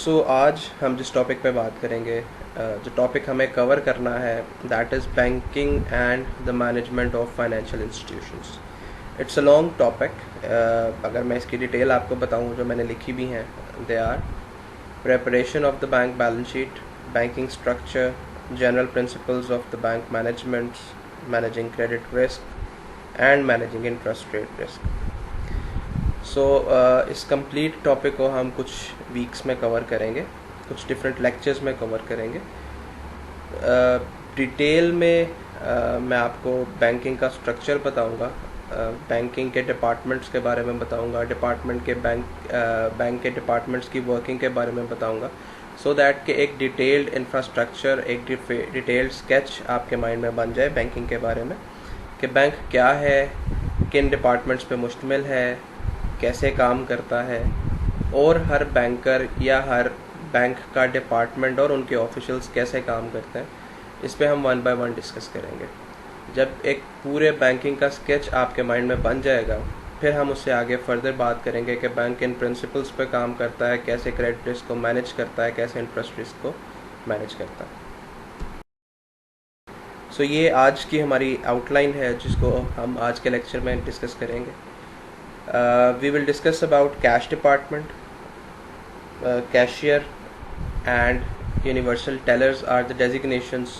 आज हम जिस टॉपिक पे बात करेंगे, जो टॉपिक हमें कवर करना है that is banking and the management of financial institutions. It's a long topic. अगर मैं इसकी डिटेल आपको बताऊं जो मैंने लिखी भी हैं, they are preparation of the bank balance sheet, banking structure, general principles of the bank management, managing credit risk, and managing interest rate risk. इस कंप्लीट टॉपिक को हम कुछ वीक्स में कवर करेंगे, कुछ डिफरेंट लेक्चर्स में कवर करेंगे। Detail में मैं आपको बैंकिंग का स्ट्रक्चर बताऊंगा, बैंकिंग के डिपार्टमेंट्स के बारे में बताऊंगा, बैंक के डिपार्टमेंट्स की वर्किंग के बारे में बताऊंगा, सो दैट कि एक डिटेल्ड इंफ्रास्ट्रक्चर, एक डिटेल्ड स्केच आपके माइंड में बन जाए बैंकिंग के बारे में, कि बैंक क्या है, किन डिपार्टमेंट्स पे मुश्तमिल है, कैसे काम करता है, और हर बैंकर या हर बैंक का डिपार्टमेंट और उनके ऑफिशियल्स कैसे काम करते हैं। इस पे हम वन बाय वन डिस्कस करेंगे। जब एक पूरे बैंकिंग का स्केच आपके माइंड में बन जाएगा, फिर हम उससे आगे फर्दर बात करेंगे कि बैंक इन प्रिंसिपल्स पे काम करता है, कैसे क्रेडिट रिस्क को मैनेज करता है, कैसे इंटरेस्ट रिस्क को मैनेज करता है। ये आज की हमारी आउटलाइन है जिसको हम आज के लेक्चर में डिस्कस करेंगे। We will discuss about cash department. Cashier and universal tellers are the designations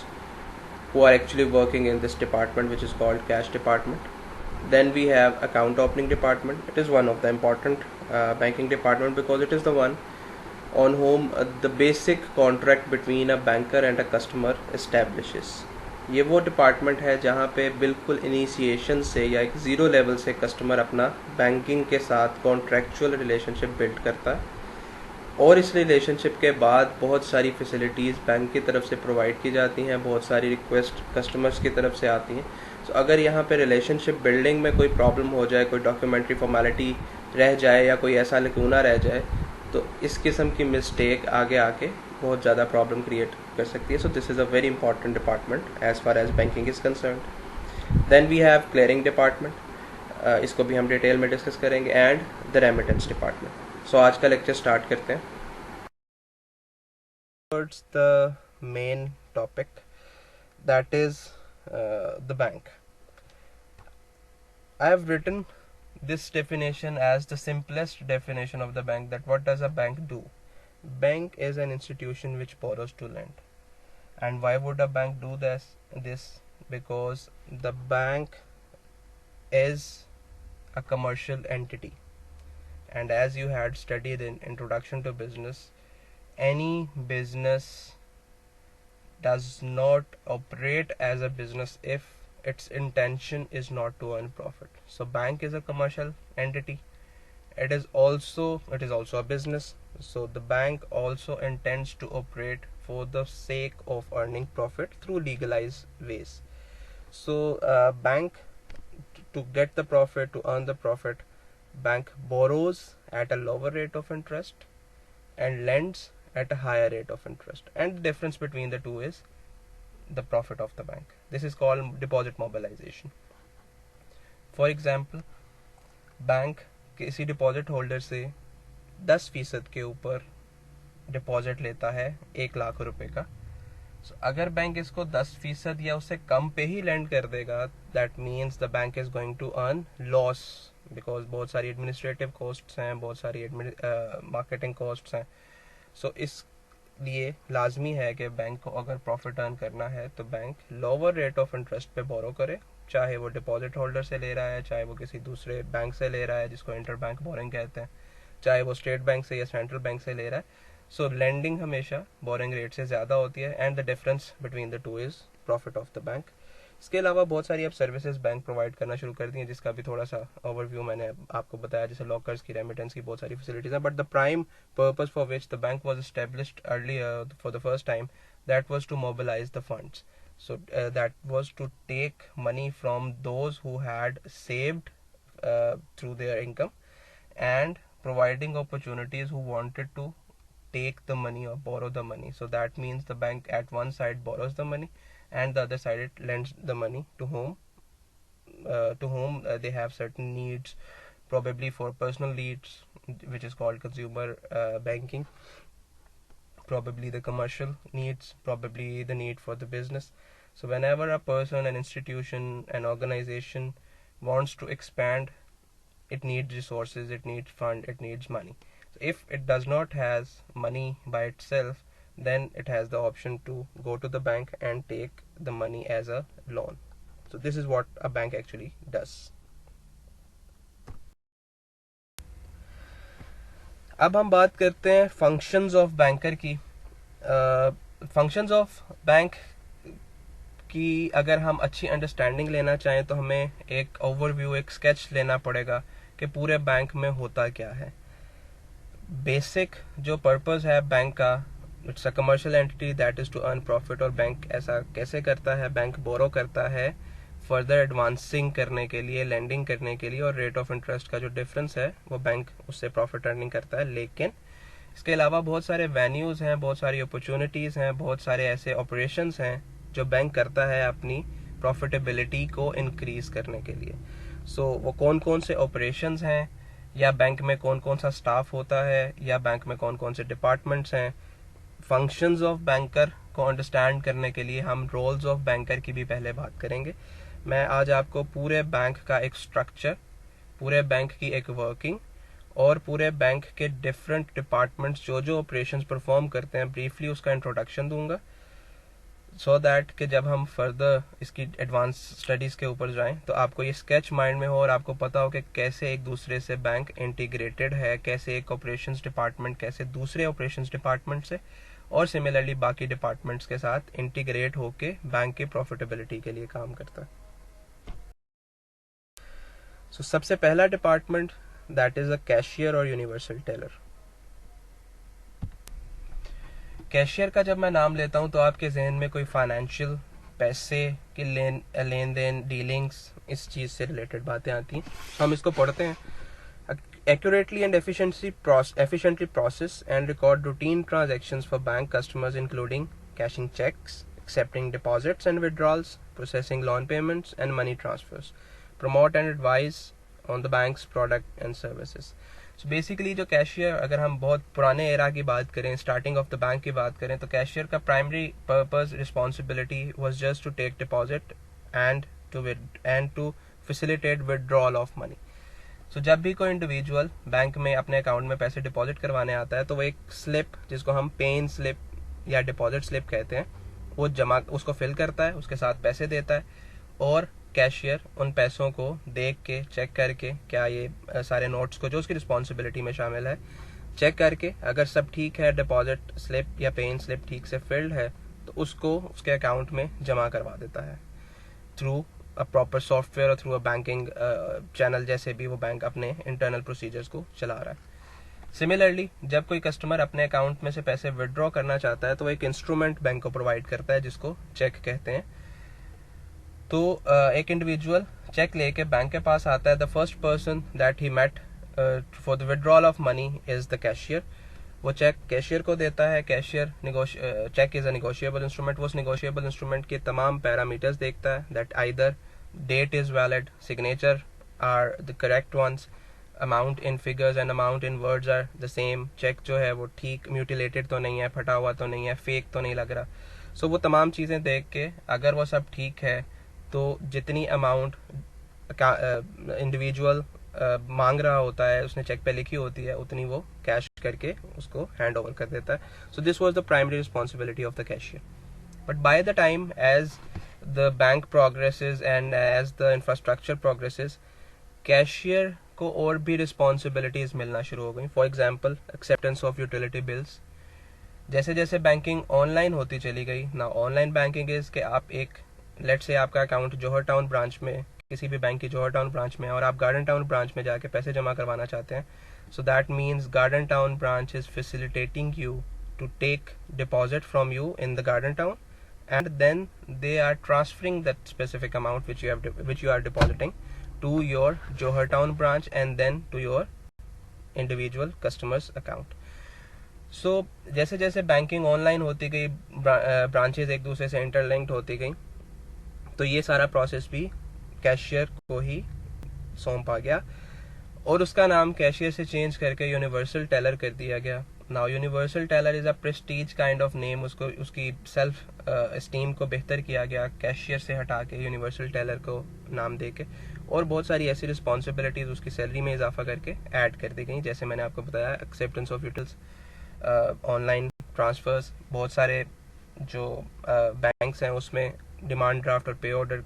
who are actually working in this department, which is called cash department. Then we have account opening department. It is one of the important banking department because it is the one on whom the basic contract between a banker and a customer establishes. ये वो department है जहाँ पे बिल्कुल initiation से या एक zero level से कस्टमर अपना बैंकिंग के साथ कॉन्ट्रैक्चुअल रिलेशनशिप बिल्ड करता है, और इस रिलेशनशिप के बाद बहुत सारी फैसिलिटीज़ बैंक की तरफ से प्रोवाइड की जाती हैं, बहुत सारी रिक्वेस्ट कस्टमर्स की तरफ से आती हैं। अगर यहाँ पे रिलेशनशिप बिल्डिंग में कोई प्रॉब्लम हो जाए, कोई डॉक्यूमेंट्री फॉर्मेलिटी रह जाए या कोई ऐसा लकूना रह जाए, तो इस किस्म की मिस्टेक आगे आके बहुत ज़्यादा प्रॉब्लम क्रिएट कर सकती है। So this is a very important department as far as banking is concerned. Then we have clearing department, इसको भी हम डिटेल में डिस्कस करेंगे, एंड द रेमिटेंस डिपार्टमेंट। आज का लेक्चर स्टार्ट करते हैं। Towards the main topic, that is the bank. I have written this definition as the simplest definition of the bank, that what does a bank do? Bank is an institution which borrows to lend. And why would a bank do this? Because the bank is a commercial entity, and as you had studied in introduction to business, any business does not operate as a business if its intention is not to earn profit. So bank is a commercial entity. It is also a business. So the bank also intends to operate for the sake of earning profit through legalized ways. So bank, to get the profit, to earn the profit, bank borrows at a lower rate of interest and lends at a higher rate of interest, and the difference between the two is the profit of the bank. This is called deposit mobilization. For example, bank किसी deposit holder से 10% के ऊपर deposit लेता है 1 लाख रुपए का। अगर bank इसको 10% या उससे कम पे ही लेंड कर देगा, that means the bank is going to earn loss, because बहुत सारी एडमिनिस्ट्रेटिव कॉस्ट्स हैं, बहुत सारी मार्केटिंग कॉस्ट्स हैं। इस लिए लाजमी है कि बैंक को अगर प्रॉफिट अर्न करना है तो bank lower rate of interest पे बोरो करे, चाहे वो डिपॉजिट होल्डर से ले रहा है, चाहे वो किसी दूसरे बैंक से ले रहा है जिसको इंटर बैंक बोरिंग कहते हैं, चाहे वो स्टेट बैंक से या सेंट्रल बैंक से ले रहा है। लेंडिंग हमेशा बोरिंग रेट से ज़्यादा होती है, and the difference between the two is profit of the bank. इसके अलावा बहुत सारी अब सर्विसेज बैंक प्रोवाइड करना शुरू कर दी हैं, जिसका भी थोड़ा सा ओवरव्यू मैंने आपको बताया, जैसे लॉकर्स की, रेमिटेंस की बहुत सारी फैसिलिटीज़ हैं। But the prime purpose for which the bank was established earlier for the first time, that was to mobilise the funds. That was to take money from those who had saved through their income, and providing opportunities who wanted to take the money or borrow the money. So that means the bank at one side borrows the money, and the other side it lends the money to whom they have certain needs, probably for personal needs, which is called consumer banking. probably the commercial needs, probably the need for the business. So whenever a person, an institution, an organization wants to expand, it needs resources, it needs fund, it needs money. So if it does not has money by itself, then it has the option to go to the bank and take the money as a loan. So this is what a bank actually does. अब हम बात करते हैं functions of banker की. Functions of bank की अगर हम अच्छी अंडरस्टैंडिंग लेना चाहें तो हमें एक ओवरव्यू, एक स्केच लेना पड़ेगा कि पूरे बैंक में होता क्या है. बेसिक जो पर्पस है बैंक का, it's a commercial entity that is to earn profit. और बैंक ऐसा कैसे करता है? बैंक बोरो करता है फर्दर एडवांसिंग करने के लिए, लेंडिंग करने के लिए, और रेट ऑफ इंटरेस्ट का जो डिफरेंस है वो बैंक उससे प्रॉफिट अर्निंग करता है. लेकिन इसके अलावा बहुत सारे वेन्यूज़ हैं, बहुत सारी अपॉर्चुनिटीज़ हैं, बहुत सारे ऐसे ऑपरेशंस हैं जो बैंक करता है अपनी प्रॉफिटेबिलिटी को इंक्रीज करने के लिए. सो वो कौन कौन से ऑपरेशंस हैं, या बैंक में कौन कौन सा स्टाफ होता है, या बैंक में कौन कौन से डिपार्टमेंट्स हैं. फंक्शंस ऑफ बैंकर को अंडरस्टैंड करने के लिए हम रोल्स ऑफ बैंकर की भी पहले बात करेंगे. मैं आज आपको पूरे बैंक का एक स्ट्रक्चर, पूरे बैंक की एक वर्किंग और पूरे बैंक के डिफरेंट डिपार्टमेंट्स जो जो ऑपरेशंस परफॉर्म करते हैं ब्रीफली उसका इंट्रोडक्शन दूंगा, सो दैट कि जब हम फर्दर इसकी एडवांस स्टडीज़ के ऊपर जाएं तो आपको ये स्केच माइंड में हो और आपको पता हो कि कैसे एक दूसरे से बैंक इंटीग्रेटेड है, कैसे एक ऑपरेशंस डिपार्टमेंट कैसे दूसरे ऑपरेशंस डिपार्टमेंट से और सिमिलरली बाकी डिपार्टमेंट्स के साथ इंटीग्रेट होके बैंक की प्रॉफिटेबिलिटी के लिए काम करता है. सो सबसे पहला department that is a cashier और यूनिवर्सल टेलर. कैशियर का जब मैं नाम लेता हूं तो आपके जहन में कोई फाइनेंशियल, पैसे की लेन देन, डीलिंग्स, इस चीज से रिलेटेड बातें आती हैं. हम इसको पढ़ते हैं. Accurately and efficiently process and record routine transactions for bank customers, including cashing checks, accepting deposits and withdrawals, processing loan payments and money transfers. Promote and advise on the bank's product and services. So basically जो cashier, अगर हम बहुत पुराने era की बात करें, starting of the bank की बात करें, तो कैशियर का primary purpose, responsibility was just to take deposit and to facilitate withdrawal of money. So जब भी कोई इंडिविजुअल बैंक में अपने अकाउंट में पैसे डिपॉजिट करवाने आता है तो वो एक स्लिप, जिसको हम पेन स्लिप या डिपॉजिट स्लिप कहते हैं, वो जमा उसको फिल करता है, उसके साथ पैसे देता है, और कैशियर उन पैसों को देख के, चेक करके, क्या ये सारे नोट्स को जो उसकी रिस्पॉन्सिबिलिटी में शामिल है चेक करके, अगर सब ठीक है, डिपॉजिट स्लिप या पेन स्लिप ठीक से फिल्ड है, तो उसको उसके अकाउंट में जमा करवा देता है थ्रू अ प्रॉपर सॉफ्टवेयर और थ्रू अ बैंकिंग चैनल, जैसे भी वो बैंक अपने इंटरनल प्रोसीजर्स को चला रहा है. सिमिलरली जब कोई कस्टमर अपने अकाउंट में से पैसे विड्रॉ करना चाहता है तो एक इंस्ट्रूमेंट बैंक को प्रोवाइड करता है जिसको चेक कहते हैं. तो एक इंडिविजुअल चेक लेके बैंक के पास आता है. The first person that he met for the withdrawal of money is the cashier. वो चेक कैशियर को देता है. Cashier cheque is a negotiable instrument. वो उस नेगोशिएबल इंस्ट्रूमेंट के तमाम पैरामीटर्स देखता है, that either date is valid, signature are the correct ones, amount in figures and amount in words are the same, cheque जो है वो ठीक, म्यूटिलेटेड तो नहीं है, फटा हुआ तो नहीं है, फेक तो नहीं लग रहा. सो वो तमाम चीज़ें देख के अगर वो सब ठीक है तो जितनी अमाउंट इंडिविजुअल मांग रहा होता है, उसने चेक पे लिखी होती है, उतनी वो कैश करके उसको हैंड ओवर कर देता है. So this was the primary responsibility of the cashier. But by the time as the bank progresses and as the infrastructure progresses, cashier को और भी रिस्पॉन्सिबिलिटीज मिलना शुरू हो गई. For example acceptance of utility bills. जैसे जैसे बैंकिंग ऑनलाइन होती चली गई ना, ऑनलाइन बैंकिंग इज कि आप एक, लेट्स से आपका अकाउंट जौहर टाउन ब्रांच में, किसी भी बैंक की जौहर टाउन ब्रांच में, और आप गार्डन टाउन ब्रांच में जाके पैसे जमा करवाना चाहते हैं. So that means garden town branch is facilitating you to take deposit from you in the garden town, and then they are transferring that specific amount which you are depositing to your Johor Town branch and then to your individual customer's account. So जैसे जैसे banking online होती गई, branches एक दूसरे से interlinked होती गई, तो ये सारा प्रोसेस भी कैशियर को ही सौंपा गया और उसका नाम कैशियर से चेंज करके यूनिवर्सल टेलर कर दिया गया. Now universal teller is a Prestige kind of name, उसको उसकी सेल्फ एस्टीम को बेहतर किया गया कैशियर से हटा के यूनिवर्सल टेलर को नाम दे के, और बहुत सारी ऐसी रिस्पॉन्सिबिलिटीज़ उसकी सैलरी में इजाफा करके ऐड कर दी गई, जैसे मैंने आपको बताया acceptance of utils, online transfers, बहुत सारे जो बैंक्स हैं उसमें डिमांड ड्राफ्ट और पे ऑर्डर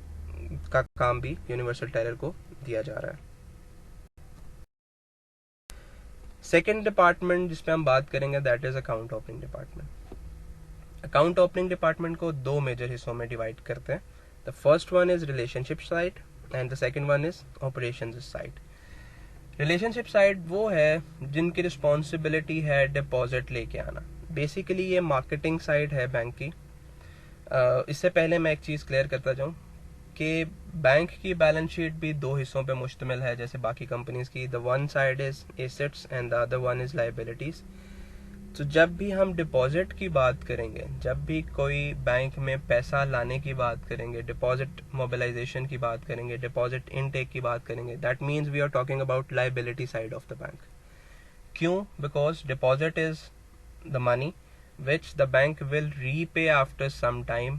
का काम भी यूनिवर्सल टेलर को दिया जा रहा है। सेकेंड डिपार्टमेंट जिस पे हम बात करेंगे that is account opening department. Account opening department को दो मेजर हिस्सों में डिवाइड करते हैं। The first one is relationship side and the second one is operations side. Relationship side वो है जिनकी रिस्पॉन्सिबिलिटी है डिपॉजिट लेके आना। बेसिकली ये मार्केटिंग साइड है बैंक की। इससे पहले मैं एक चीज़ क्लियर करता जाऊँ कि बैंक की बैलेंस शीट भी दो हिस्सों पे मुश्तमिल है जैसे बाकी कंपनीज की। The one side is assets and the other one is liabilities. तो जब भी हम डिपॉजिट की बात करेंगे, जब भी कोई बैंक में पैसा लाने की बात करेंगे, डिपॉजिट मोबिलाइजेशन की बात करेंगे, डिपॉजिट इनटेक की बात करेंगे, that means we are talking about liability side of the bank. क्यों? Because deposit is the money which the bank will repay after some time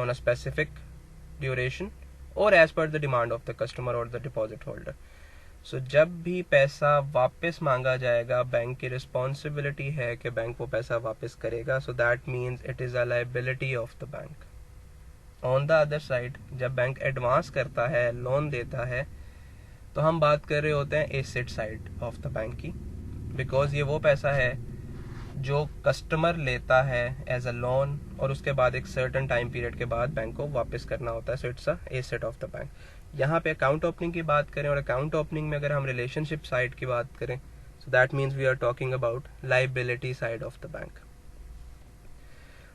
on a specific duration or as per the demand of the customer or the deposit holder. So जब भी पैसा वापस मांगा जाएगा bank की responsibility है कि bank वो पैसा वापस करेगा। So that means it is a liability of the bank. On the other side जब बैंक एडवांस करता है, लोन देता है, तो हम बात कर रहे होते हैं asset side of the bank की, बिकॉज ये वो पैसा है जो कस्टमर लेता है एज अ लोन और उसके बाद एक सर्टेन टाइम पीरियड के बाद बैंक को वापस करना होता है। So it's a asset of the bank. यहाँ पे अकाउंट ओपनिंग की बात करें और अकाउंट ओपनिंग में अगर हम रिलेशनशिप साइड की बात करें, so that means we are talking about liability side of the bank.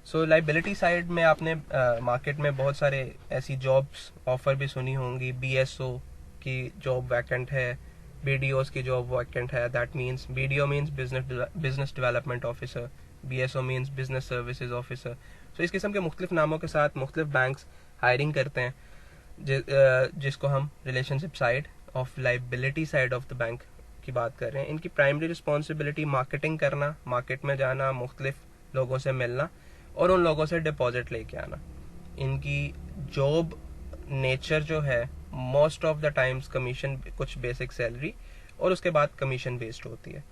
So liability side में आपने मार्केट में बहुत सारे ऐसी जॉब्स ऑफर भी सुनी होंगी। BSO की जॉब वैकेंट है, BDOs की जॉब वैकेंट है। That means BDO means business development officer, BSO means business services officer. तो इस किस्म के मुख्तलिफ नामों के साथ मुख्तलिफ बैंक्स हायरिंग करते हैं जिसको हम relationship side of liability side of the bank की बात कर रहे हैं। इनकी प्राइमरी रिस्पॉन्सिबिलिटी मार्केटिंग करना, मार्केट में जाना, मुख्तलिफ लोगों से मिलना और उन लोगों से डिपॉजिट लेके आना। इनकी जॉब नेचर जो है most of the times commission, कुछ बेसिक सैलरी और उसके बाद कमीशन बेस्ड होती है।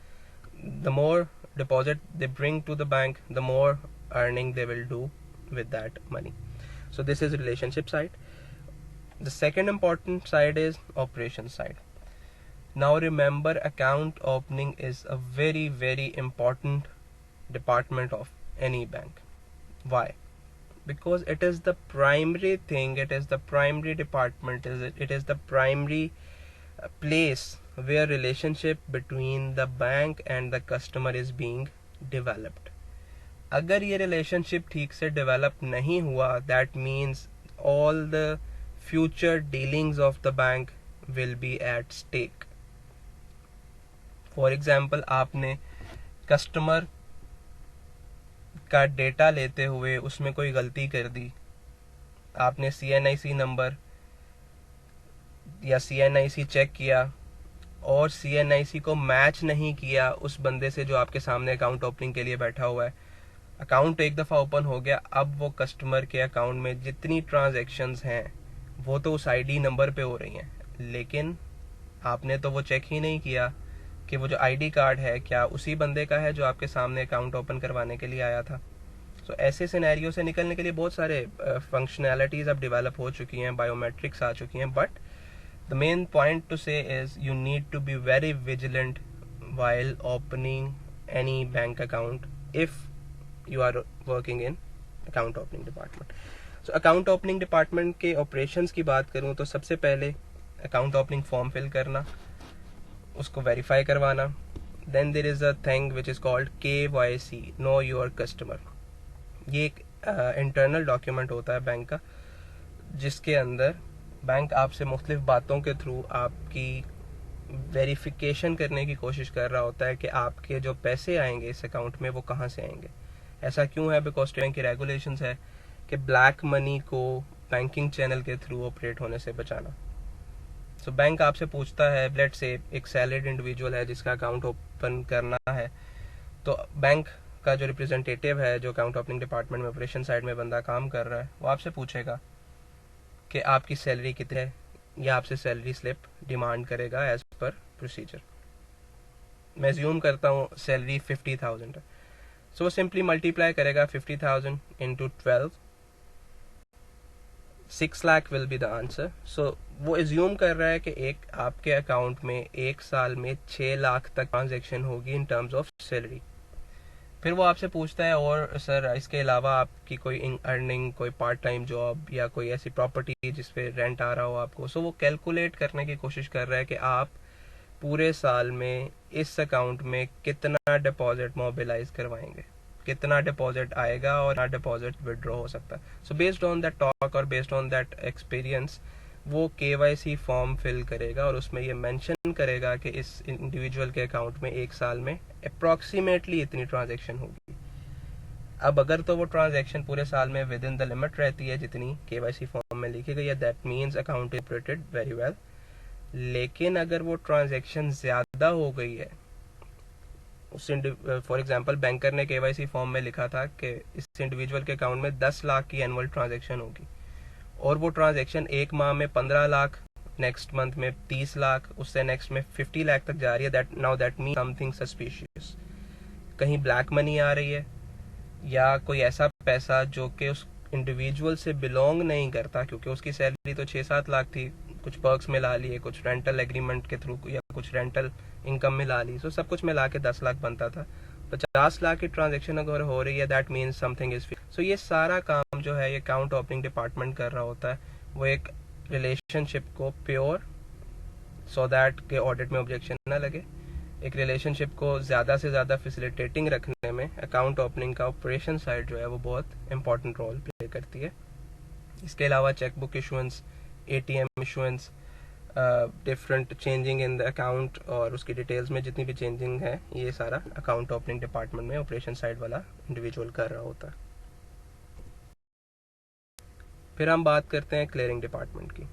The more deposit they bring to the bank, the more earning they will do with that money. So this is relationship side. The second important side is operation side. Now remember, account opening is a very very important department of any bank. Why? Because it is the primary thing, it is the primary department, it is the primary place where relationship between the bank and the customer is being developed. अगर ये relationship ठीक से develop नहीं हुआ, that means all the future dealings of the bank will be at stake. For example, आपने customer का data लेते हुए उसमें कोई गलती कर दी, आपने CNIC नंबर या CNIC चेक किया और CNIC को मैच नहीं किया उस बंदे से जो आपके सामने अकाउंट ओपनिंग के लिए बैठा हुआ है। अकाउंट एक दफ़ा ओपन हो गया, अब वो कस्टमर के अकाउंट में जितनी ट्रांजैक्शंस हैं वो तो उस ID नंबर पे हो रही हैं, लेकिन आपने तो वो चेक ही नहीं किया कि वो जो ID कार्ड है क्या उसी बंदे का है जो आपके सामने अकाउंट ओपन करवाने के लिए आया था। तो ऐसे सिनेरियो से निकलने के लिए बहुत सारे फंक्शनैलिटीज़ अब डेवलप हो चुकी हैं, बायोमेट्रिक्स आ चुकी हैं, but the main point to say is you need to be very vigilant while opening any bank account if you are working in account opening department. So account opening department के operations की बात करूँ तो सबसे पहले account opening form fill करना, उसको verify करवाना, then there is a thing which is called KYC, know your customer. ये एक इंटरनल डॉक्यूमेंट होता है बैंक का, जिसके अंदर बैंक आपसे मुख्तलिफ बातों के थ्रू आपकी वेरिफिकेशन करने की कोशिश कर रहा होता है कि आपके जो पैसे आएंगे इस अकाउंट में वो कहाँ से आएंगे। ऐसा क्यों है? बिकॉज बैंक की रेगुलेशंस है कि ब्लैक मनी को बैंकिंग चैनल के थ्रू ऑपरेट होने से बचाना। सो बैंक आपसे पूछता है, लेट्स से एक सैलरीड इंडिविजुअल है जिसका अकाउंट ओपन करना है, तो बैंक का जो रिप्रेजेंटेटिव है, जो अकाउंट ओपनिंग डिपार्टमेंट में ऑपरेशन साइड में बंदा काम कर रहा है, वो आपसे पूछेगा कि आपकी सैलरी कितनी है, या आपसे सैलरी स्लिप डिमांड करेगा एज पर प्रोसीजर। मैं ज्यूम करता हूँ सैलरी 50,000 है, सो सिंपली मल्टीप्लाई करेगा 50,000 into 12, 6 lakh will be the answer. So वो एज्यूम कर रहा है कि एक आपके अकाउंट में एक साल में 6 लाख तक ट्रांजेक्शन होगी इन टर्म्स ऑफ सैलरी। फिर वो आपसे पूछता है और सर इसके अलावा आपकी कोई अर्निंग, कोई पार्ट टाइम जॉब या कोई ऐसी प्रॉपर्टी जिस पे रेंट आ रहा हो आपको। सो वो कैलकुलेट करने की कोशिश कर रहा है कि आप पूरे साल में इस अकाउंट में कितना डिपॉजिट मोबिलाइज करवाएंगे, कितना डिपॉजिट आएगा और कितना डिपॉजिट विड्रॉ हो सकता है। So based on that talk और बेस्ड ऑन दैट एक्सपीरियंस वो KYC फॉर्म फिल करेगा और उसमें ये मेंशन करेगा कि इस इंडिविजुअल के अकाउंट में एक साल में अप्रॉक्सीमेटली इतनी ट्रांजैक्शन होगी। अब अगर तो वो ट्रांजैक्शन पूरे साल में विद इन द लिमिट रहती है जितनी KYC फॉर्म में लिखी गई है, that means account is operated very well. लेकिन अगर वो ट्रांजैक्शन ज्यादा हो गई है, उस फॉर एग्जांपल बैंकर ने KYC फॉर्म में लिखा था कि इस इंडिविजुअल के अकाउंट में 10 लाख की एनुअल ट्रांजैक्शन होगी और वो ट्रांजैक्शन एक माह में 15 लाख, नेक्स्ट मंथ में 30 लाख, उससे नेक्स्ट में 50 लाख तक जा रही है, दैट मीन समथिंग सस्पिशियस। कहीं ब्लैक मनी आ रही है या कोई ऐसा पैसा जो कि उस इंडिविजुअल से बिलोंग नहीं करता, क्योंकि उसकी सैलरी तो 6-7 लाख थी, कुछ पर्क्स मिला लिए, कुछ रेंटल एग्रीमेंट के थ्रू या कुछ रेंटल इनकम मिला ली, सो सब कुछ मिला के 10 लाख बनता था। 50 लाख की ट्रांजेक्शन अगर हो रही है, दैट मीन्स समथिंग इज। सो ये सारा काम जो है ये अकाउंट ओपनिंग डिपार्टमेंट कर रहा होता है। वो एक रिलेशनशिप को प्योर, सो दैट के ऑडिट में ऑब्जेक्शन ना लगे, एक रिलेशनशिप को ज़्यादा से ज़्यादा फैसिलिटेटिंग रखने में अकाउंट ओपनिंग का ऑपरेशन साइड जो है वो बहुत इंपॉर्टेंट रोल प्ले करती है। इसके अलावा chequebook issuance, ATM issuance, different changing in the account और उसकी डिटेल्स में जितनी भी चेंजिंग है, ये सारा अकाउंट ओपनिंग डिपार्टमेंट में ऑपरेशन साइड वाला इंडिविजुअल कर रहा होता है। फिर हम बात करते हैं क्लियरिंग डिपार्टमेंट की।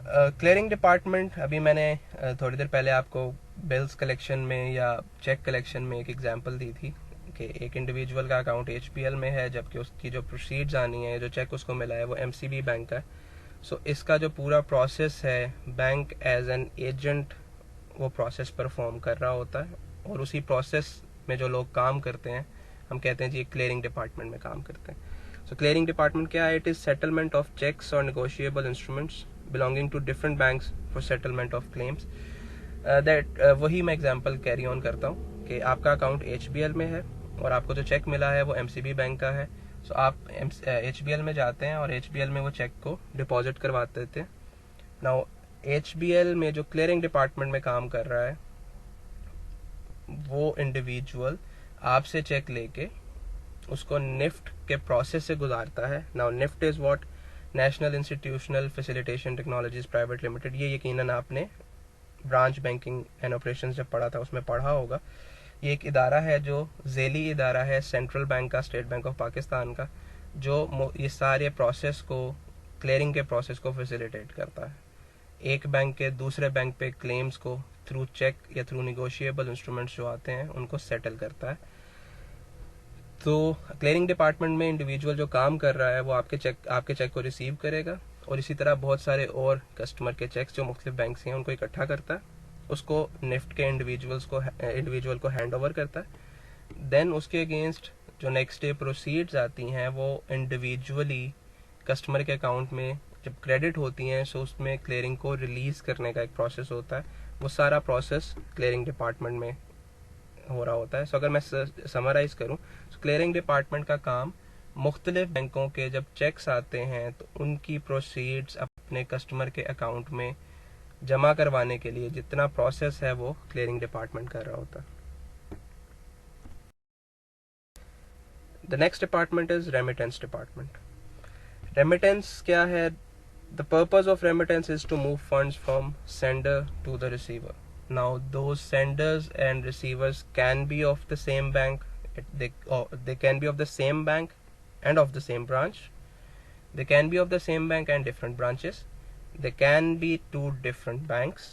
क्लियरिंग डिपार्टमेंट, अभी मैंने थोड़ी देर पहले आपको बिल्स कलेक्शन में या चेक कलेक्शन में एक एग्जांपल दी थी कि एक इंडिविजुअल का अकाउंट HPL में है, जबकि उसकी जो प्रोसीड्स आनी है, जो चेक उसको मिला है वो MCB बैंक का है। सो इसका जो पूरा प्रोसेस है, बैंक एज एन एजेंट वो प्रोसेस परफॉर्म कर रहा होता है और उसी प्रोसेस में जो लोग काम करते हैं हम कहते हैं जी क्लियरिंग डिपार्टमेंट में काम करते हैं। सो क्लियरिंग डिपार्टमेंट क्या है? It is settlement of cheques और negotiable instruments belonging to different banks for settlement of claims. वही मैं एग्जांपल कैरी ऑन करता हूँ कि आपका अकाउंट HBL में है और आपको जो चेक मिला है वो MCB बैंक का है। सो आप HBL में जाते हैं और HBL में वो चेक को डिपॉजिट करवाते थे। नाउ HBL में जो क्लियरिंग डिपार्टमेंट में काम कर रहा है वो इंडिविजुअल आपसे चेक लेके उसको निफ्ट के प्रोसेस से गुजारता है। Now NIFT is what? National institutional facilitation technologies private limited. ये यकीनन आपने ब्रांच बैंकिंग एंड ऑपरेशंस जब पढ़ा था उसमें पढ़ा होगा। ये एक इदारा है जो ज़ेली इदारा है सेंट्रल बैंक का, स्टेट बैंक ऑफ पाकिस्तान का, जो ये सारे प्रोसेस को, क्लियरिंग के प्रोसेस को फैसिलिटेट करता है। एक बैंक के दूसरे बैंक पे क्लेम्स को थ्रू चेक या थ्रू निगोशिएबल इंस्ट्रूमेंट्स जो आते हैं उनको सेटल करता है। तो क्लियरिंग डिपार्टमेंट में इंडिविजुअल जो काम कर रहा है वो आपके चेक को रिसीव करेगा और इसी तरह बहुत सारे और कस्टमर के चेक्स जो मुख्तलिफ बैंक हैं उनको इकट्ठा करता है, उसको निफ्ट के इंडिविजुअल को हैंड ओवर करता है। देन उसके अगेंस्ट जो नेक्स्ट डे प्रोसीड्स आती हैं वो इंडिविजुअली कस्टमर के अकाउंट में जब क्रेडिट होती हैं, सो उसमें क्लियरिंग को रिलीज करने का एक प्रोसेस होता है। वो सारा प्रोसेस क्लियरिंग डिपार्टमेंट में हो रहा होता है। सो अगर मैं समराइज करूं, क्लियरिंग डिपार्टमेंट का काम मुख्तलिफ बैंकों के जब चेक्स आते हैं तो उनकी प्रोसीड्स अपने कस्टमर के अकाउंट में जमा करवाने के लिए जितना प्रोसेस है वो क्लियरिंग डिपार्टमेंट कर रहा होता है। The next department is remittance department. Remittance क्या है? The purpose of remittance is to move funds from sender to the receiver. Now those senders and receivers can be of the same bank, they can be of the same bank and of the same branch, they can be of the same bank and different branches, they can be two different banks.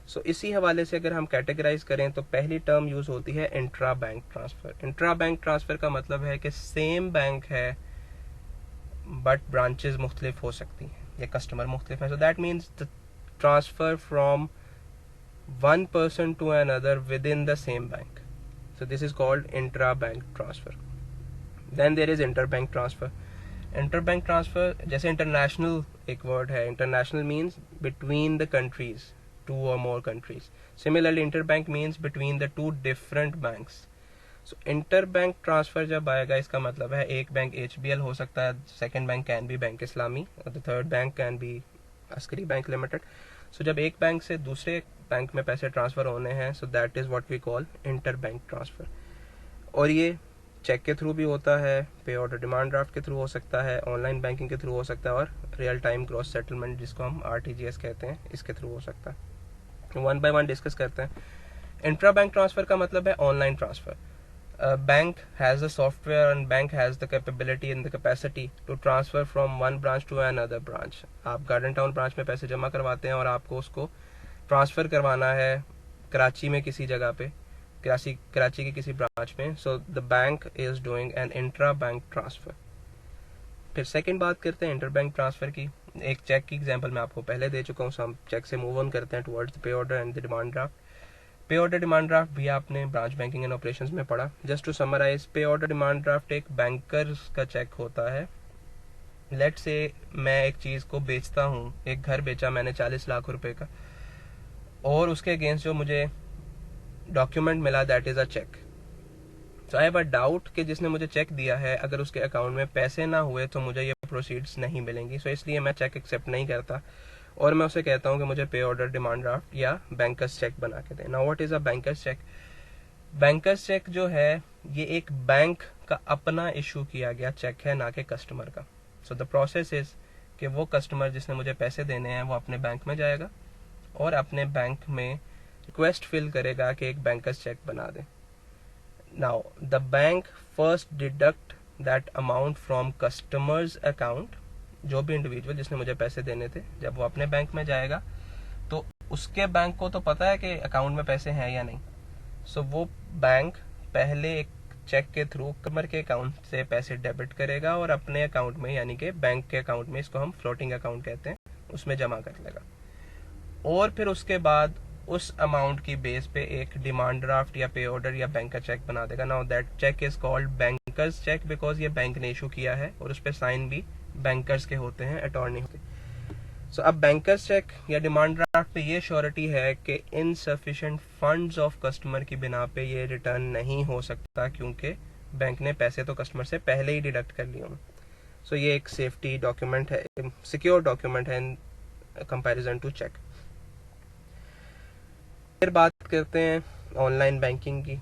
सो इसी हवाले से अगर हम categorise करें तो पहली term use होती है intra bank transfer. Intra bank transfer का मतलब है कि सेम बैंक है बट ब्रांचेस मुख्तलिफ हो सकती हैं या कस्टमर मुख्तलिफ है। सो that means the transfer from one person to another within the same bank. So this is called intra-bank transfer. Then there is interbank transfer. Interbank transfer जैसे international एक word है, international means between the countries, two or more countries. Similarly interbank means between the two different banks. So interbank transfer जब आएगा इसका मतलब है एक bank HBL हो सकता है, second bank can be Bank Islami, और the third bank can be Askari bank limited. So जब एक बैंक से दूसरे बैंक में पैसे ट्रांसफ़र होने हैं, so that is what we call inter bank transfer. और ये चेक के थ्रू भी होता है, पे ऑर्डर डिमांड ड्राफ्ट के थ्रू हो सकता है, ऑनलाइन बैंकिंग के थ्रू हो सकता है, और रियल टाइम ग्रॉस सेटलमेंट जिसको हम RTGS कहते हैं इसके थ्रू हो सकता है। वन बाय वन डिस्कस करते हैं। इंट्रा बैंक ट्रांसफ़र का मतलब है online transfer. Bank has the software and bank has the capability and the capacity to transfer from one branch to another branch. आप गार्डन टाउन ब्रांच में पैसे जमा करवाते हैं और आपको उसको ट्रांसफ़र करवाना है कराची में किसी जगह पे, कराची के किसी ब्रांच में। So the bank is doing an intra bank transfer. फिर सेकंड बात करते हैं इंटर बैंक ट्रांसफ़र की। एक चेक की एग्जांपल मैं आपको पहले दे चुका हूँ, सो हम चेक से मूव ऑन करते हैं towards the pay order and the demand draft. पे ऑर्डर डिमांड ड्राफ्ट भी आपने ब्रांच बैंकिंग एंड ऑपरेशंस में पढ़ा। जस्ट टू समराइज, पे ऑर्डर डिमांड ड्राफ्ट एक बैंकर्स का चेक होता है। लेट्स से मैं एक चीज़ को बेचता हूँ, एक घर बेचा मैंने 40 लाख रुपए का, और उसके अगेंस्ट जो मुझे डॉक्यूमेंट मिला that is a cheque. So I have a doubt कि जिसने मुझे चेक दिया है अगर उसके अकाउंट में पैसे ना हुए तो मुझे ये प्रोसीड्स नहीं मिलेंगी। सो इसलिए मैं चेक एक्सेप्ट नहीं करता और मैं उसे कहता हूँ कि मुझे पे ऑर्डर डिमांड ड्राफ्ट या बैंकर्स चेक बना के दें। Now what is a bankers cheque? Bankers cheque जो है ये एक बैंक का अपना इशू किया गया चेक है, ना कि कस्टमर का। सो द प्रोसेस इज कि वो कस्टमर जिसने मुझे पैसे देने हैं वो अपने बैंक में जाएगा और अपने बैंक में रिक्वेस्ट फिल करेगा कि एक बैंकर्स चेक बना दें। Now the bank first deduct that amount from customers account. जो भी इंडिविजुअल जिसने मुझे पैसे देने थे, जब वो अपने बैंक में जाएगा तो उसके बैंक को तो पता है कि अकाउंट में पैसे हैं या नहीं। सो वो बैंक पहले एक चेक के थ्रू कस्टमर के अकाउंट से पैसे डेबिट करेगा और अपने अकाउंट में, यानी कि बैंक के अकाउंट में, इसको हम फ्लोटिंग अकाउंट कहते हैं, उसमें जमा कर लेगा। और फिर उसके बाद उस अमाउंट की बेस पे एक डिमांड ड्राफ्ट या पे ऑर्डर या बैंक का चेक बना देगा। Now that cheque is called bankers cheque because ये बैंक ने इशू किया है और उस पर साइन भी बैंकर्स के होते हैं, अटॉर्नी होते हैं। सो अब बैंकर्स चेक या डिमांड ड्राफ्ट पे ये श्योरिटी है कि इनसफिशिएंट फंड्स ऑफ कस्टमर की बिना पे ये रिटर्न नहीं हो सकता क्योंकि बैंक ने पैसे तो कस्टमर से पहले ही डिडक्ट कर लिए हों। सो ये एक सेफ्टी डॉक्यूमेंट है, सिक्योर डॉक्यूमेंट है इन कंपैरिजन टू चेक। फिर बात करते हैं ऑनलाइन बैंकिंग की।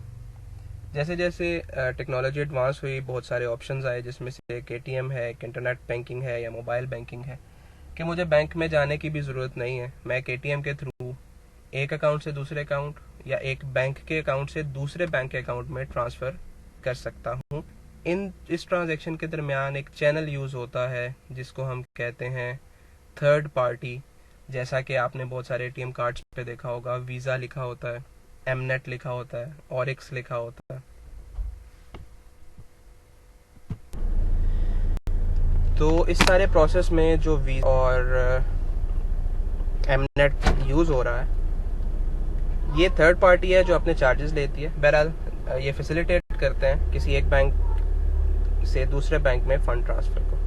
जैसे जैसे टेक्नोलॉजी एडवांस हुई, बहुत सारे ऑप्शंस आए जिसमें से एक ATM है, एक इंटरनेट बैंकिंग है या मोबाइल बैंकिंग है, कि मुझे बैंक में जाने की भी ज़रूरत नहीं है। मैं एक ATM के थ्रू एक अकाउंट से दूसरे अकाउंट या एक बैंक के अकाउंट से दूसरे बैंक के अकाउंट में ट्रांसफ़र कर सकता हूँ। इस ट्रांजैक्शन के दरमियान एक चैनल यूज़ होता है जिसको हम कहते हैं थर्ड पार्टी। जैसा कि आपने बहुत सारे ATM कार्ड्स पे देखा होगा, वीज़ा लिखा होता है, एमनेट लिखा होता है, ऑरिक्स लिखा होता है। तो इस सारे प्रोसेस में जो वीज़ा और एमनेट यूज़ हो रहा है, ये थर्ड पार्टी है जो अपने चार्जेस लेती है। बहरहाल ये फैसिलिटेट करते हैं किसी एक बैंक से दूसरे बैंक में फ़ंड ट्रांसफ़र को।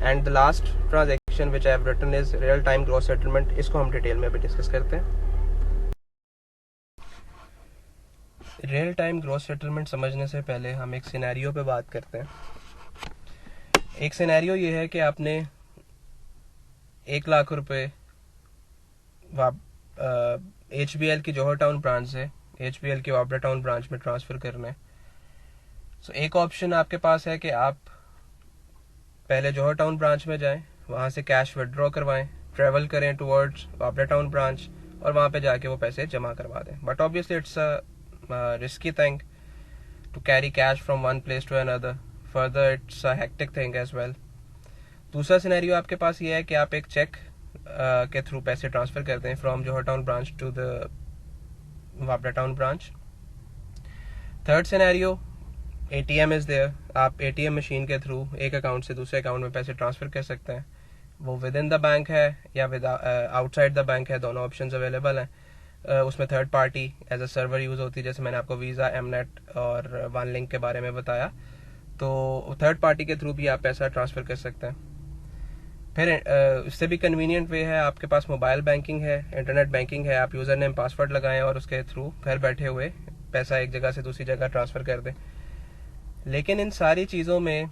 And the last transaction which I have written is real time gross settlement. इसको हम डिटेल में भी डिस्कस करते हैं। रियल टाइम ग्रॉस सेटलमेंट समझने से पहले हम एक सिनेरियो पे बात करते हैं। एक सिनेरियो ये है कि आपने 1 लाख रुपए HBL की जौहर टाउन ब्रांच से HBL की वाबरा टाउन ब्रांच में ट्रांसफ़र करना है। सो एक ऑप्शन आपके पास है कि आप पहले जौहर टाउन ब्रांच में जाएं, वहाँ से कैश विड्रॉ करवाएं, ट्रेवल करें टुवर्ड्स वाबरा टाउन ब्रांच और वहाँ पे जाके वो पैसे जमा करवा दें। But obviously it's a risky thing to carry cash from one place to another. Further it's a hectic thing as well. दूसरा सिनेरियो आपके पास ये है कि आप एक चेक के थ्रू पैसे ट्रांसफ़र करते हैं from Johar town branch to the वापडा town branch. Third scenario, ATM is there, आप ATM मशीन के थ्रू एक अकाउंट से दूसरे अकाउंट में पैसे ट्रांसफ़र कर सकते हैं। वो विद इन द बैंक है या विद आउटसाइड द बैंक है, दोनों ऑप्शंस अवेलेबल हैं। उसमें third party as a server use होती है, जैसे मैंने आपको वीज़ा, एमनेट और वन लिंक के बारे में बताया। तो थर्ड पार्टी के थ्रू भी आप पैसा ट्रांसफ़र कर सकते हैं। फिर इससे भी कन्वीनियंट वे है, आपके पास मोबाइल बैंकिंग है, इंटरनेट बैंकिंग है, आप यूज़र नेम पासवर्ड लगाएं और उसके थ्रू घर बैठे हुए पैसा एक जगह से दूसरी जगह ट्रांसफ़र कर दें। लेकिन इन सारी चीज़ों में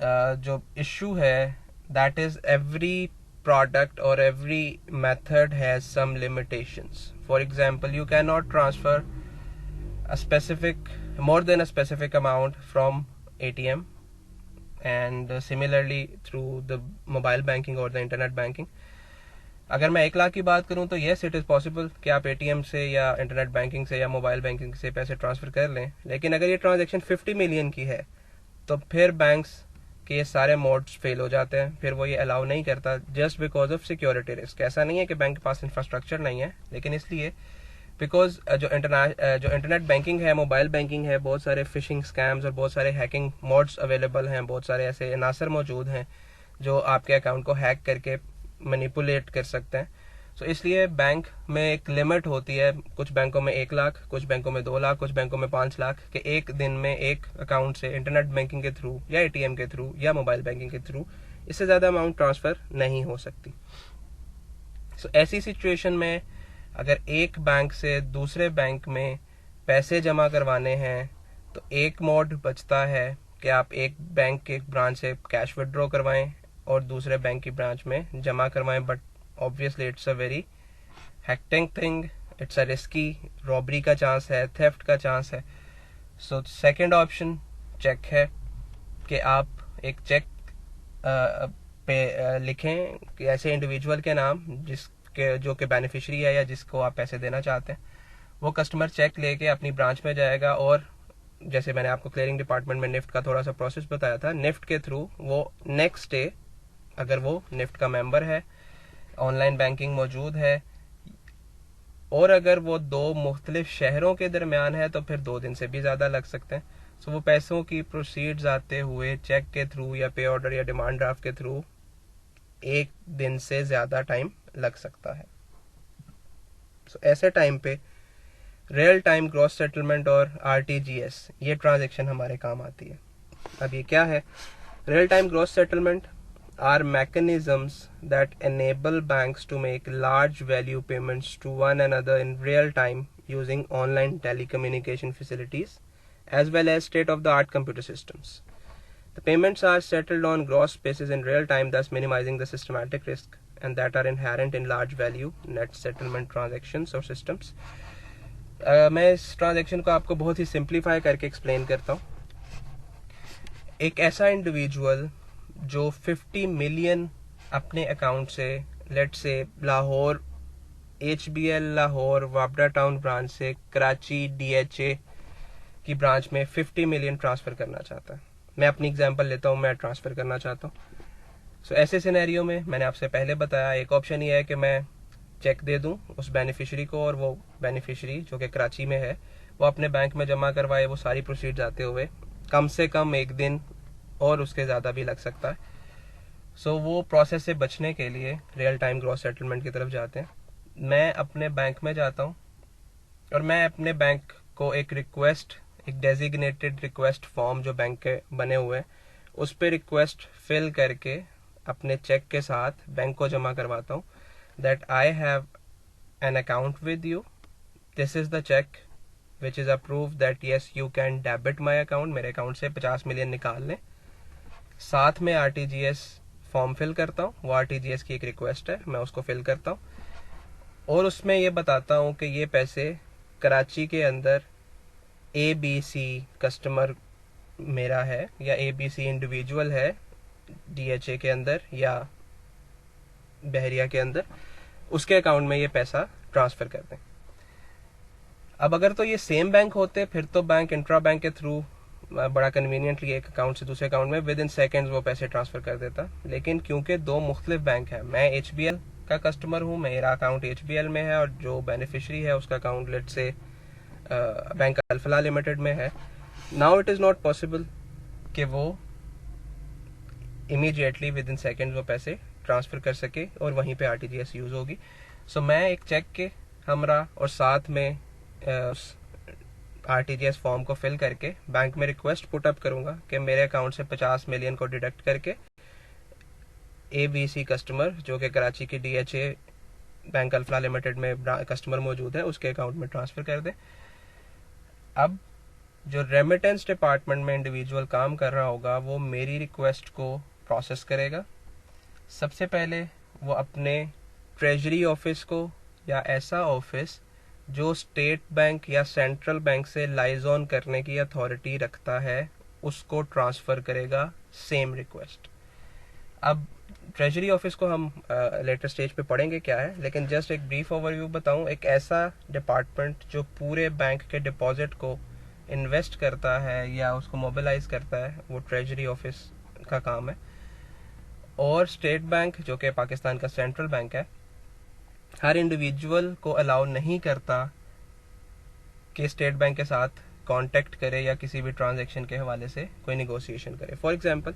जो इशू है, that is every product or every method has some limitations. For example, you cannot transfer a specific more than a specific amount from ATM, and similarly through the mobile banking or the internet banking. अगर मैं 1 लाख की बात करूं तो yes it is possible कि आप ATM से या इंटरनेट बैंकिंग से या मोबाइल बैंकिंग से पैसे ट्रांसफ़र कर लें, लेकिन अगर ये ट्रांजैक्शन 50 मिलियन की है तो फिर बैंक्स कि ये सारे मोड्स फेल हो जाते हैं, फिर वो ये अलाउ नहीं करता just because of security risk. ऐसा नहीं है कि बैंक के पास इंफ्रास्ट्रक्चर नहीं है, लेकिन इसलिए बिकॉज जो इंटरनेट बैंकिंग है, मोबाइल बैंकिंग है, बहुत सारे फिशिंग स्कैम्स और बहुत सारे हैकिंग मोड्स अवेलेबल हैं, बहुत सारे ऐसे अनासर मौजूद हैं जो आपके अकाउंट को हैक करके मैनिपुलेट कर सकते हैं। सो इसलिए बैंक में एक लिमिट होती है, कुछ बैंकों में 1 लाख, कुछ बैंकों में 2 लाख, कुछ बैंकों में 5 लाख, कि एक दिन में एक अकाउंट से इंटरनेट बैंकिंग के थ्रू या ATM के थ्रू या मोबाइल बैंकिंग के थ्रू इससे ज़्यादा अमाउंट ट्रांसफ़र नहीं हो सकती। सो ऐसी सिचुएशन में अगर एक बैंक से दूसरे बैंक में पैसे जमा करवाने हैं तो एक मोड बचता है कि आप एक बैंक के ब्रांच से कैश विड्रॉ करवाएं और दूसरे बैंक की ब्रांच में जमा करवाएं, but obviously it's a very hectic thing, it's a risky, robbery का चांस है, थेफ्ट का चांस है। सो सेकंड ऑप्शन चेक है कि आप एक चेक पे लिखें कि ऐसे इंडिविजुअल के नाम जिसके जो कि बेनिफिशियरी है या जिसको आप पैसे देना चाहते हैं, वो कस्टमर चेक लेके अपनी ब्रांच में जाएगा और जैसे मैंने आपको क्लियरिंग डिपार्टमेंट में निफ्ट का थोड़ा सा प्रोसेस बताया था, निफ्ट के थ्रू वो नेक्स्ट डे, अगर वो निफ्ट का मेंबर है, ऑनलाइन बैंकिंग मौजूद है और अगर वो 2 मुख्तलिफ शहरों के दरमियान है तो फिर 2 दिन से भी ज़्यादा लग सकते हैं। सो वो पैसों की प्रोसीड्स आते हुए चेक के थ्रू या पे ऑर्डर या डिमांड ड्राफ्ट के थ्रू 1 दिन से ज़्यादा टाइम लग सकता है। सो ऐसे टाइम पे रियल टाइम ग्रॉस सेटलमेंट और RTGS ये ट्रांजेक्शन हमारे काम आती है। अब ये क्या है? Real time gross settlement are mechanisms that enable banks to make large value payments to one another in real time using online telecommunication facilities as well as state-of-the-art computer systems. The payments are settled on gross basis in real time, thus minimizing the systematic risk and that are inherent in large value net settlement transactions or systems. मैं इस transaction को आपको बहुत ही simplify करके explain करता हूँ। एक ऐसा इंडिविजुअल जो 50 मिलियन अपने अकाउंट से, let say Lahore HBL Lahore वापडा टाउन ब्रांच से कराची DHA की ब्रांच में 50 मिलियन ट्रांसफ़र करना चाहता है। मैं अपनी एग्जांपल लेता हूँ, मैं ट्रांसफ़र करना चाहता हूँ। सो ऐसे सिनेरियो में मैंने आपसे पहले बताया, एक ऑप्शन ये है कि मैं चेक दे दूँ उस बेनिफिशरी को और वो बेनिफिशरी जो कि कराची में है वो अपने बैंक में जमा करवाए। वो सारी प्रोसीड्स आते हुए कम से कम 1 दिन और उसके ज़्यादा भी लग सकता है। सो वो प्रोसेस से बचने के लिए रियल टाइम ग्रॉस सेटलमेंट की तरफ जाते हैं। मैं अपने बैंक में जाता हूँ और मैं अपने बैंक को एक डेजिग्नेटेड रिक्वेस्ट फॉर्म जो बैंक के बने हुए हैं उस पर रिक्वेस्ट फिल करके अपने चेक के साथ बैंक को जमा करवाता हूँ that I have an account with you, this is the cheque which is approve that yes you can debit my account, मेरे अकाउंट से 50 मिलियन निकाल लें। साथ में RTGS फॉर्म फिल करता हूँ, वो RTGS की एक रिक्वेस्ट है, मैं उसको फिल करता हूँ और उसमें ये बताता हूँ कि ये पैसे कराची के अंदर ABC कस्टमर मेरा है या ABC इंडिविजुअल है DHA के अंदर या बहरिया के अंदर, उसके अकाउंट में ये पैसा ट्रांसफ़र कर दें। अब अगर तो ये सेम बैंक होते फिर तो बैंक इंट्रा बैंक के थ्रू बड़ा कन्वीनियंटली एक अकाउंट से दूसरे अकाउंट में विद इन सेकेंड्स वो पैसे ट्रांसफ़र कर देता, लेकिन क्योंकि 2 मुख्तलिफ बैंक हैं, मैं HBL का कस्टमर हूँ, मेरा अकाउंट HBL में है और जो बेनिफिशरी है उसका account let's say bank Alfalah limited में है। Now it is not possible कि वो इमीडिएटली विद इन सेकेंड वो पैसे ट्रांसफ़र कर सके और वहीं पे RTGS यूज़ होगी। सो मैं एक चेक के हमरा और साथ में RTGS फॉर्म को फिल करके बैंक में रिक्वेस्ट पुटअप करूँगा कि मेरे अकाउंट से 50 मिलियन को डिडक्ट करके ABC कस्टमर जो कि कराची की DHA बैंक अल्फला लिमिटेड में कस्टमर मौजूद है उसके अकाउंट में ट्रांसफ़र कर दें। अब जो रेमिटेंस डिपार्टमेंट में इंडिविजुअल काम कर रहा होगा वो मेरी रिक्वेस्ट को प्रोसेस करेगा। सबसे पहले वो अपने ट्रेजरी ऑफिस को या ऐसा ऑफिस जो स्टेट बैंक या सेंट्रल बैंक से लाइजॉन करने की अथॉरिटी रखता है उसको ट्रांसफ़र करेगा सेम रिक्वेस्ट। अब ट्रेजरी ऑफिस को हम लेटर स्टेज पे पढ़ेंगे क्या है, लेकिन जस्ट एक ब्रीफ ओवरव्यू बताऊं। एक ऐसा डिपार्टमेंट जो पूरे बैंक के डिपॉजिट को इन्वेस्ट करता है या उसको मोबिलाइज करता है वो ट्रेजरी ऑफिस का काम है। और स्टेट बैंक जो कि पाकिस्तान का सेंट्रल बैंक है हर इंडिविजुअल को अलाउ नहीं करता कि स्टेट बैंक के साथ कांटेक्ट करे या किसी भी ट्रांजैक्शन के हवाले से कोई निगोशिएशन करे। फॉर एग्जांपल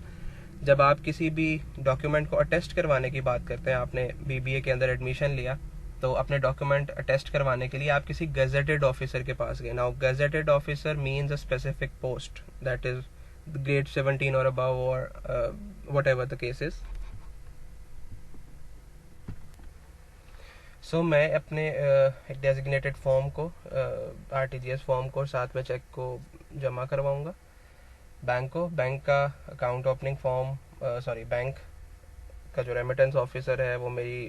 जब आप किसी भी डॉक्यूमेंट को अटेस्ट करवाने की बात करते हैं, आपने BBA के अंदर एडमिशन लिया तो अपने डॉक्यूमेंट अटेस्ट करवाने के लिए आप किसी गजेटेड ऑफिसर के पास गए। Now gazetted officer means a specific post that is grade 17 और अबव और व्हाटएवर द केस इज। सो मैं अपने एक डेजिग्नेटेड फॉर्म को RTGS फॉर्म को साथ में चेक को जमा करवाऊंगा बैंक को। बैंक का अकाउंट ओपनिंग फॉर्म बैंक का जो रेमिटेंस ऑफिसर है वो मेरी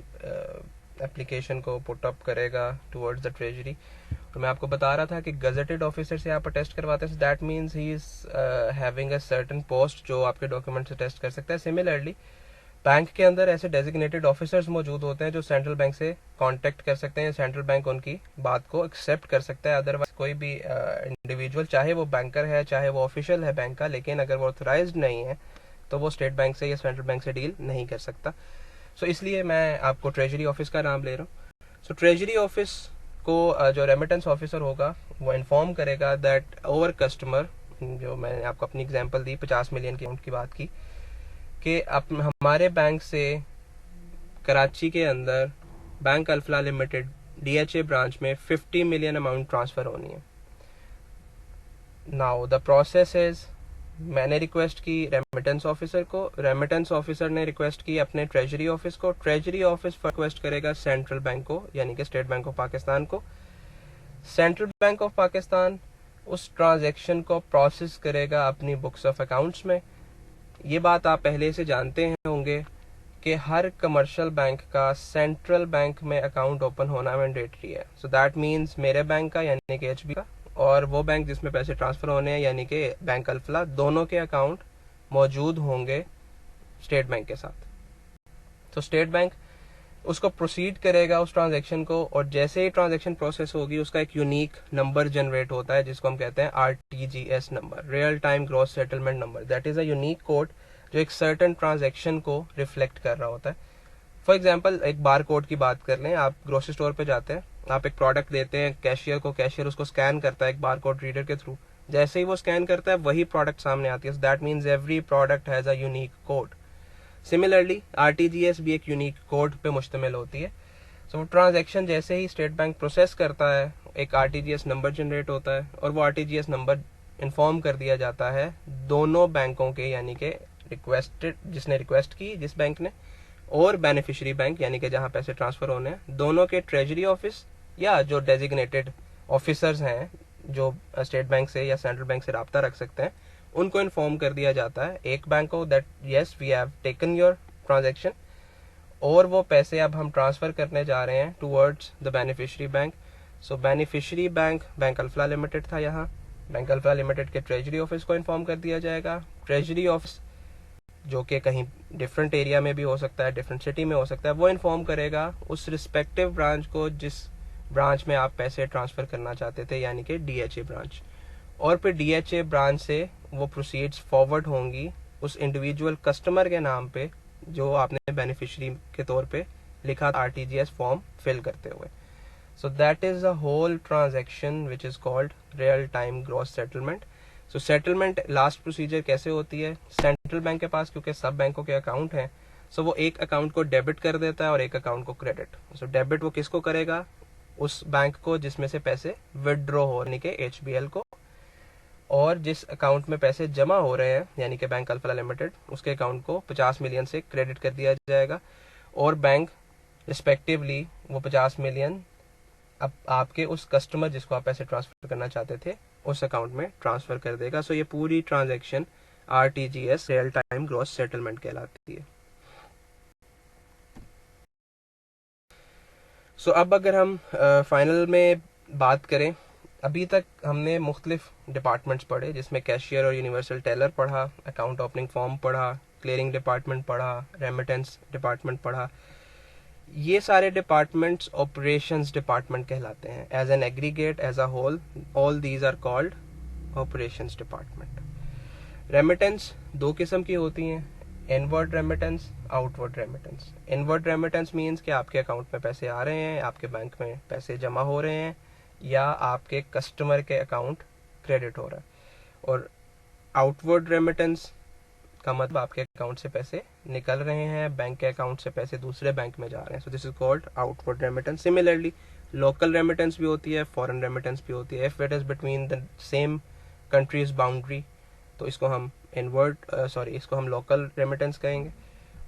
एप्लीकेशन को पुट अप करेगा टुवर्ड्स द ट्रेजरी। और मैं आपको बता रहा था कि गजेटेड ऑफिसर से आप अटेस्ट करवाते हैं, that means he is having a certain post जो आपके डॉक्यूमेंट से टेस्ट कर सकता है। सिमिलरली बैंक के अंदर ऐसे डेजिग्नेटेड ऑफिसर्स मौजूद होते हैं जो सेंट्रल बैंक से कांटेक्ट कर सकते हैं, सेंट्रल बैंक उनकी बात को एक्सेप्ट कर सकता है। अदरवाइज कोई भी इंडिविजुअल चाहे वो बैंकर है चाहे वो ऑफिशियल है बैंक का, लेकिन अगर वो ऑथराइज्ड नहीं है तो वो स्टेट बैंक से या सेंट्रल बैंक से डील नहीं कर सकता। सो इसलिए मैं आपको ट्रेजरी ऑफिस का नाम ले रहा हूँ। सो ट्रेजरी ऑफिस को जो रेमिटेंस ऑफिसर होगा वो इन्फॉर्म करेगा दैट ओवर कस्टमर, जो मैंने आपको अपनी एग्जांपल दी 50 मिलियन की अमाउंट की बात की, कि हमारे बैंक से कराची के अंदर bank Alfalah limited DHA branch में 50 मिलियन अमाउंट ट्रांसफ़र होनी है। नाउ द प्रोसेस इज मैंने रिक्वेस्ट की रेमिटेंस ऑफिसर को, रेमिटेंस ऑफिसर ने रिक्वेस्ट की अपने ट्रेजरी ऑफिस को, ट्रेजरी ऑफिस रिक्वेस्ट करेगा सेंट्रल बैंक को यानी कि स्टेट बैंक ऑफ पाकिस्तान को। सेंट्रल बैंक ऑफ पाकिस्तान उस ट्रांजैक्शन को प्रोसेस करेगा अपनी बुक्स ऑफ अकाउंट्स में। ये बात आप पहले से जानते होंगे कि हर कमर्शियल बैंक का सेंट्रल बैंक में अकाउंट ओपन होना मैंडेटरी है। सो दैट मीन्स मेरे बैंक का यानी कि HB का और वो बैंक जिसमें पैसे ट्रांसफ़र होने हैं यानी कि बैंक अल्फला, दोनों के अकाउंट मौजूद होंगे स्टेट बैंक के साथ। तो स्टेट बैंक उसको प्रोसीड करेगा उस ट्रांजैक्शन को, और जैसे ही ट्रांजैक्शन प्रोसेस होगी उसका एक यूनिक नंबर जनरेट होता है जिसको हम कहते हैं RTGS number, real time gross settlement number. That is a unique code जो एक सर्टेन ट्रांजैक्शन को रिफ्लेक्ट कर रहा होता है। फॉर एग्जांपल एक बार कोड की बात कर लें, आप ग्रोसरी स्टोर पे जाते हैं, आप एक प्रोडक्ट देते हैं कैशियर को, कैशियर उसको स्कैन करता है एक बार कोड रीडर के थ्रू, जैसे ही वो स्कैन करता है वही प्रोडक्ट सामने आती है। That means every product has a unique code. Similarly RTGS भी एक यूनिक कोड पे मुश्तमिल होती है। सो ट्रांजैक्शन जैसे ही स्टेट बैंक प्रोसेस करता है एक RTGS नंबर जनरेट होता है और वो RTGS नंबर इन्फॉर्म कर दिया जाता है दोनों बैंकों के, यानी कि रिक्वेस्टेड जिसने रिक्वेस्ट की जिस बैंक ने, और बेनिफिशियरी बैंक यानी कि जहां पैसे ट्रांसफर होने हैं, दोनों के ट्रेजरी ऑफिस या जो डेजिग्नेटेड ऑफिसर्स हैं जो स्टेट बैंक से या सेंट्रल बैंक से रब्ता रख सकते हैं, उनको इन्फॉर्म कर दिया जाता है एक बैंक को that yes we have taken your transaction, और वो पैसे अब हम ट्रांसफ़र करने जा रहे हैं towards the beneficiary bank. So beneficiary bank bank Alfalah limited था, यहाँ बैंक अल्फला लिमिटेड के ट्रेजरी ऑफिस को इन्फॉर्म कर दिया जाएगा। ट्रेजरी ऑफिस जो कि कहीं डिफरेंट एरिया में भी हो सकता है, डिफरेंट सिटी में हो सकता है, वो इन्फॉर्म करेगा उस रिस्पेक्टिव ब्रांच को जिस ब्रांच में आप पैसे ट्रांसफ़र करना चाहते थे यानी कि DHA ब्रांच, और फिर DHA ब्रांच से वो प्रोसीड्स फॉरवर्ड होंगी उस इंडिविजुअल कस्टमर के नाम पे जो आपने बेनिफिशियरी के तौर पे लिखा RTGS फॉर्म फिल करते हुए. So that is a whole transaction which is called real time gross settlement. So settlement last procedure कैसे होती है? सेंट्रल बैंक के पास क्योंकि सब बैंकों के अकाउंट हैं, सो वो एक अकाउंट को डेबिट कर देता है और एक अकाउंट को क्रेडिट. सो डेबिट वो किसको करेगा? उस बैंक को जिसमें से पैसे विदड्रॉ होने के HBL को, और जिस अकाउंट में पैसे जमा हो रहे हैं यानी कि बैंक अल्फा लिमिटेड, उसके अकाउंट को 50 मिलियन से क्रेडिट कर दिया जाएगा और बैंक रिस्पेक्टिवली वो 50 मिलियन अब आपके उस कस्टमर जिसको आप पैसे ट्रांसफर करना चाहते थे उस अकाउंट में ट्रांसफर कर देगा. सो ये पूरी transaction RTGS real time gross settlement कहलाती है. सो अब अगर हम फाइनल में बात करें, अभी तक हमने मुख्तलिफ डिपार्टमेंट्स पढ़े जिसमें कैशियर और यूनिवर्सल टेलर पढ़ा, अकाउंट ओपनिंग फॉर्म पढ़ा, क्लियरिंग डिपार्टमेंट पढ़ा, रेमिटेंस डिपार्टमेंट पढ़ा. ये सारे डिपार्टमेंट्स ऑपरेशंस डिपार्टमेंट कहलाते हैं. As an aggregate, as a whole, all these are called operations department. Remittance दो किस्म की होती हैं, inward remittance, outward remittance. Inward remittance means कि आपके अकाउंट में पैसे आ रहे हैं, आपके बैंक में पैसे जमा हो रहे हैं या आपके कस्टमर के अकाउंट क्रेडिट हो रहा है. और आउटवर्ड रेमिटेंस का मतलब आपके अकाउंट से पैसे निकल रहे हैं, बैंक के अकाउंट से पैसे दूसरे बैंक में जा रहे हैं. सो this is called outward remittance. Similarly local remittance भी होती है, फॉरेन रेमिटेंस भी होती है. If it is between the same countries boundary तो इसको हम इसको हम लोकल रेमिटेंस कहेंगे.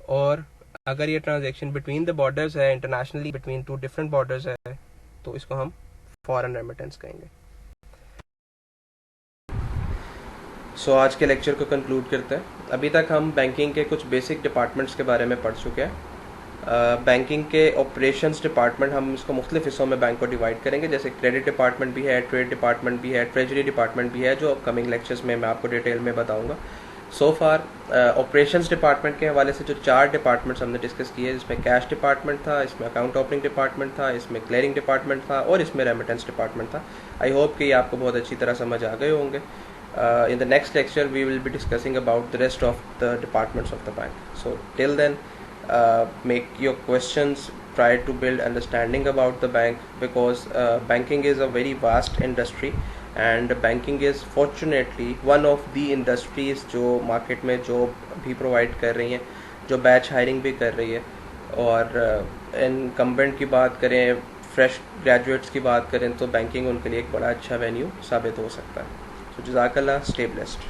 और अगर ये ट्रांजेक्शन बिटवीन द बॉर्डर्स है, internationally between two different borders है, तो इसको हम फॉरेन रेमिटेंस कहेंगे. सो आज के लेक्चर को कंक्लूड करते हैं. अभी तक हम बैंकिंग के कुछ बेसिक डिपार्टमेंट्स के बारे में पढ़ चुके हैं. बैंकिंग के ऑपरेशंस डिपार्टमेंट हम इसको मुख्तलिफ हिस्सों में बैंक को डिवाइड करेंगे, जैसे क्रेडिट डिपार्टमेंट भी है, ट्रेड डिपार्टमेंट भी है, ट्रेजरी डिपार्टमेंट भी है, जो अपकमिंग लेक्चर्स में मैं आपको डिटेल में बताऊंगा. सो फार ऑपरेशंस डिपार्टमेंट के हवाले से जो 4 डिपार्टमेंट्स हमने डिस्कस किए, जिसमें कैश डिपार्टमेंट था, इसमें अकाउंट ओपनिंग डिपार्टमेंट था, इसमें क्लियरिंग डिपार्टमेंट था और इसमें रेमिटेंस डिपार्टमेंट था. आई होप कि ये आपको बहुत अच्छी तरह समझ आ गए होंगे. In the next lecture we will be discussing about the rest of the departments of the bank. So till then, make your questions, try to build understanding about the bank, because banking is a very vast industry and banking is fortunately one of the industries जो market में job भी provide कर रही हैं, जो batch hiring भी कर रही है. और incumbent की बात करें, fresh graduates की बात करें, तो banking उनके लिए एक बड़ा अच्छा venue साबित हो सकता है. So Jazakallah, stay blessed.